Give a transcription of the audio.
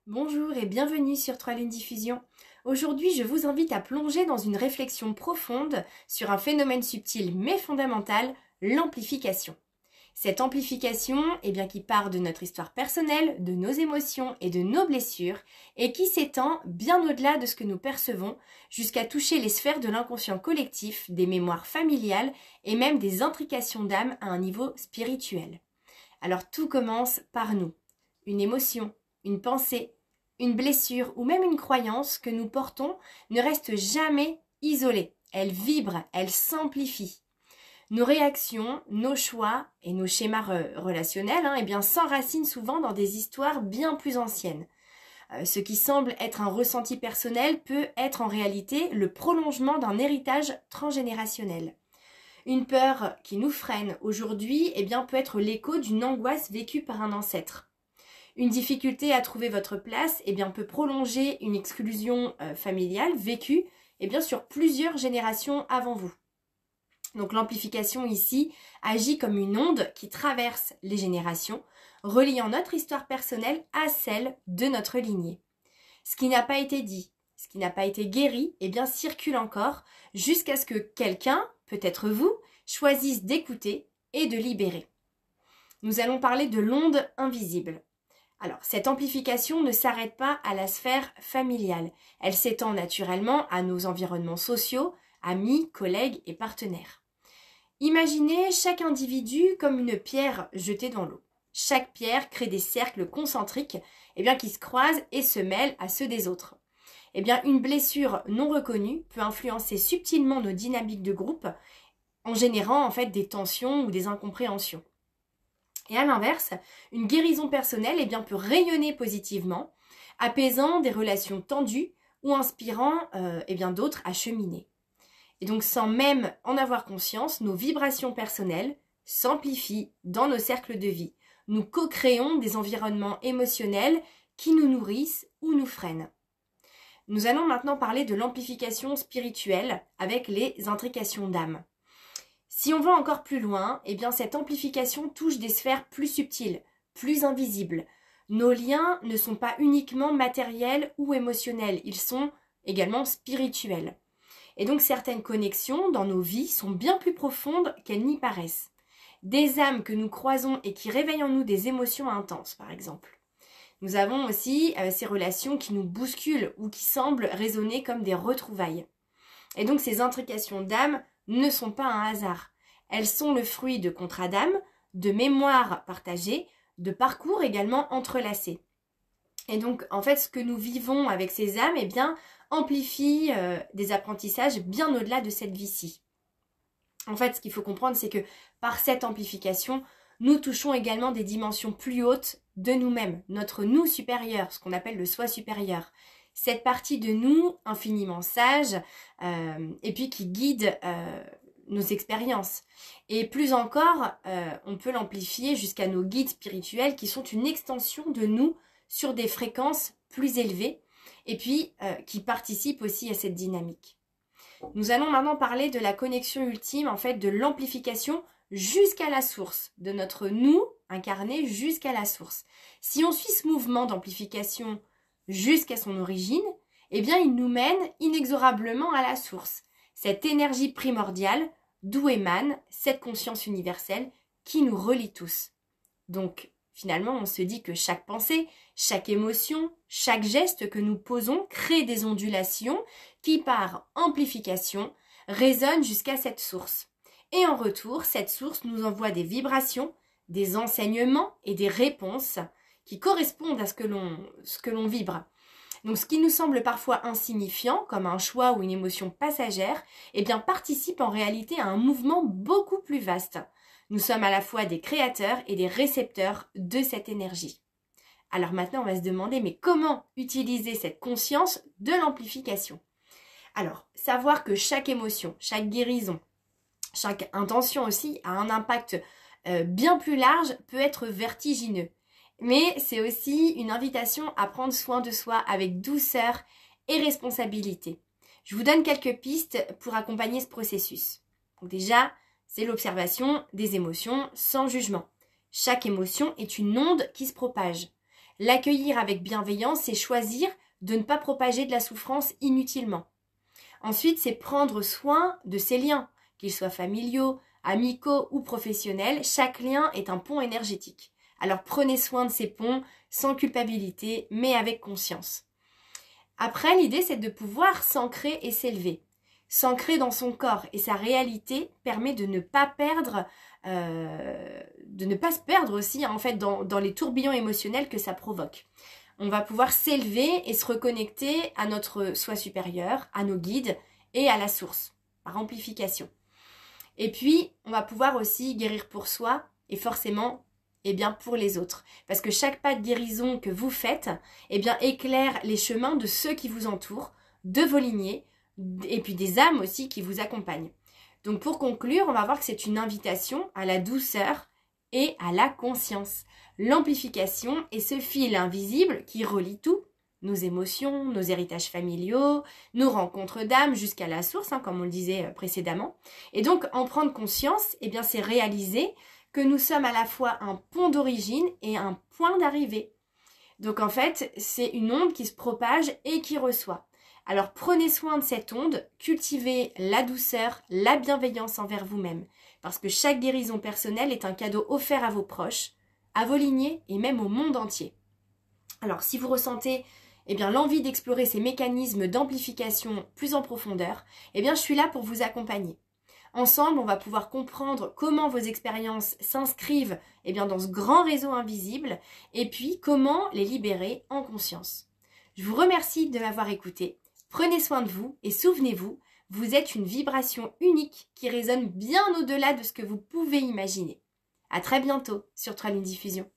Bonjour et bienvenue sur 3 Lunes Diffusion. Aujourd'hui, je vous invite à plonger dans une réflexion profonde sur un phénomène subtil mais fondamental, l'amplification. Cette amplification, qui part de notre histoire personnelle, de nos émotions et de nos blessures, et qui s'étend bien au-delà de ce que nous percevons, jusqu'à toucher les sphères de l'inconscient collectif, des mémoires familiales et même des intrications d'âme à un niveau spirituel. Alors tout commence par nous. Une émotion, une pensée, une blessure ou même une croyance que nous portons ne reste jamais isolée. Elle vibre, elle s'amplifie. Nos réactions, nos choix et nos schémas relationnels s'enracinent souvent dans des histoires bien plus anciennes. Ce qui semble être un ressenti personnel peut être en réalité le prolongement d'un héritage transgénérationnel. Une peur qui nous freine aujourd'hui peut être l'écho d'une angoisse vécue par un ancêtre. Une difficulté à trouver votre place peut prolonger une exclusion familiale vécue sur plusieurs générations avant vous. Donc l'amplification ici agit comme une onde qui traverse les générations, reliant notre histoire personnelle à celle de notre lignée. Ce qui n'a pas été dit, ce qui n'a pas été guéri, circule encore jusqu'à ce que quelqu'un, peut-être vous, choisisse d'écouter et de libérer. Nous allons parler de l'onde invisible. Alors, cette amplification ne s'arrête pas à la sphère familiale. Elle s'étend naturellement à nos environnements sociaux, amis, collègues et partenaires. Imaginez chaque individu comme une pierre jetée dans l'eau. Chaque pierre crée des cercles concentriques qui se croisent et se mêlent à ceux des autres. Une blessure non reconnue peut influencer subtilement nos dynamiques de groupe en générant des tensions ou des incompréhensions. Et à l'inverse, une guérison personnelle peut rayonner positivement, apaisant des relations tendues ou inspirant d'autres à cheminer. Et donc sans même en avoir conscience, nos vibrations personnelles s'amplifient dans nos cercles de vie. Nous co-créons des environnements émotionnels qui nous nourrissent ou nous freinent. Nous allons maintenant parler de l'amplification spirituelle avec les intrications d'âme. Si on va encore plus loin, cette amplification touche des sphères plus subtiles, plus invisibles. Nos liens ne sont pas uniquement matériels ou émotionnels, ils sont également spirituels. Et donc certaines connexions dans nos vies sont bien plus profondes qu'elles n'y paraissent. Des âmes que nous croisons et qui réveillent en nous des émotions intenses, par exemple. Nous avons aussi ces relations qui nous bousculent ou qui semblent résonner comme des retrouvailles. Et donc ces intrications d'âme ne sont pas un hasard. Elles sont le fruit de contrats d'âme, de mémoires partagées, de parcours également entrelacés. Et donc, en fait, ce que nous vivons avec ces âmes, amplifie des apprentissages bien au-delà de cette vie-ci. En fait, ce qu'il faut comprendre, c'est que par cette amplification, nous touchons également des dimensions plus hautes de nous-mêmes, notre nous supérieur, ce qu'on appelle le soi supérieur. Cette partie de nous infiniment sage qui guide nos expériences. Et plus encore, on peut l'amplifier jusqu'à nos guides spirituels qui sont une extension de nous sur des fréquences plus élevées qui participent aussi à cette dynamique. Nous allons maintenant parler de la connexion ultime, de l'amplification jusqu'à la source, de notre nous incarné jusqu'à la source. Si on suit ce mouvement d'amplification jusqu'à son origine, il nous mène inexorablement à la source. Cette énergie primordiale d'où émane cette conscience universelle qui nous relie tous. Donc, finalement, on se dit que chaque pensée, chaque émotion, chaque geste que nous posons crée des ondulations qui, par amplification, résonnent jusqu'à cette source. Et en retour, cette source nous envoie des vibrations, des enseignements et des réponses qui correspondent à ce que l'on vibre. Donc ce qui nous semble parfois insignifiant, comme un choix ou une émotion passagère, participe en réalité à un mouvement beaucoup plus vaste. Nous sommes à la fois des créateurs et des récepteurs de cette énergie. Alors maintenant, on va se demander, mais comment utiliser cette conscience de l'amplification ? Alors, savoir que chaque émotion, chaque guérison, chaque intention aussi a un impact bien plus large peut être vertigineux. Mais c'est aussi une invitation à prendre soin de soi avec douceur et responsabilité. Je vous donne quelques pistes pour accompagner ce processus. Donc déjà, c'est l'observation des émotions sans jugement. Chaque émotion est une onde qui se propage. L'accueillir avec bienveillance, c'est choisir de ne pas propager de la souffrance inutilement. Ensuite, c'est prendre soin de ses liens, qu'ils soient familiaux, amicaux ou professionnels. Chaque lien est un pont énergétique. Alors prenez soin de ces ponts sans culpabilité, mais avec conscience. Après, l'idée, c'est de pouvoir s'ancrer et s'élever. S'ancrer dans son corps et sa réalité permet de ne pas perdre, de ne pas se perdre aussi en fait dans les tourbillons émotionnels que ça provoque. On va pouvoir s'élever et se reconnecter à notre soi supérieur, à nos guides et à la source, par amplification. Et puis, on va pouvoir aussi guérir pour soi et forcément, pour les autres. Parce que chaque pas de guérison que vous faites, éclaire les chemins de ceux qui vous entourent, de vos lignées, et puis des âmes aussi qui vous accompagnent. Donc pour conclure, on va voir que c'est une invitation à la douceur et à la conscience. L'amplification est ce fil invisible qui relie tout, nos émotions, nos héritages familiaux, nos rencontres d'âme jusqu'à la source, comme on le disait précédemment. Et donc en prendre conscience, c'est réaliser que nous sommes à la fois un pont d'origine et un point d'arrivée. Donc en fait, c'est une onde qui se propage et qui reçoit. Alors prenez soin de cette onde, cultivez la douceur, la bienveillance envers vous-même. Parce que chaque guérison personnelle est un cadeau offert à vos proches, à vos lignées et même au monde entier. Alors si vous ressentez l'envie d'explorer ces mécanismes d'amplification plus en profondeur, je suis là pour vous accompagner. Ensemble, on va pouvoir comprendre comment vos expériences s'inscrivent dans ce grand réseau invisible et puis comment les libérer en conscience. Je vous remercie de m'avoir écouté. Prenez soin de vous et souvenez-vous, vous êtes une vibration unique qui résonne bien au-delà de ce que vous pouvez imaginer. À très bientôt sur 3 Lunes Diffusion.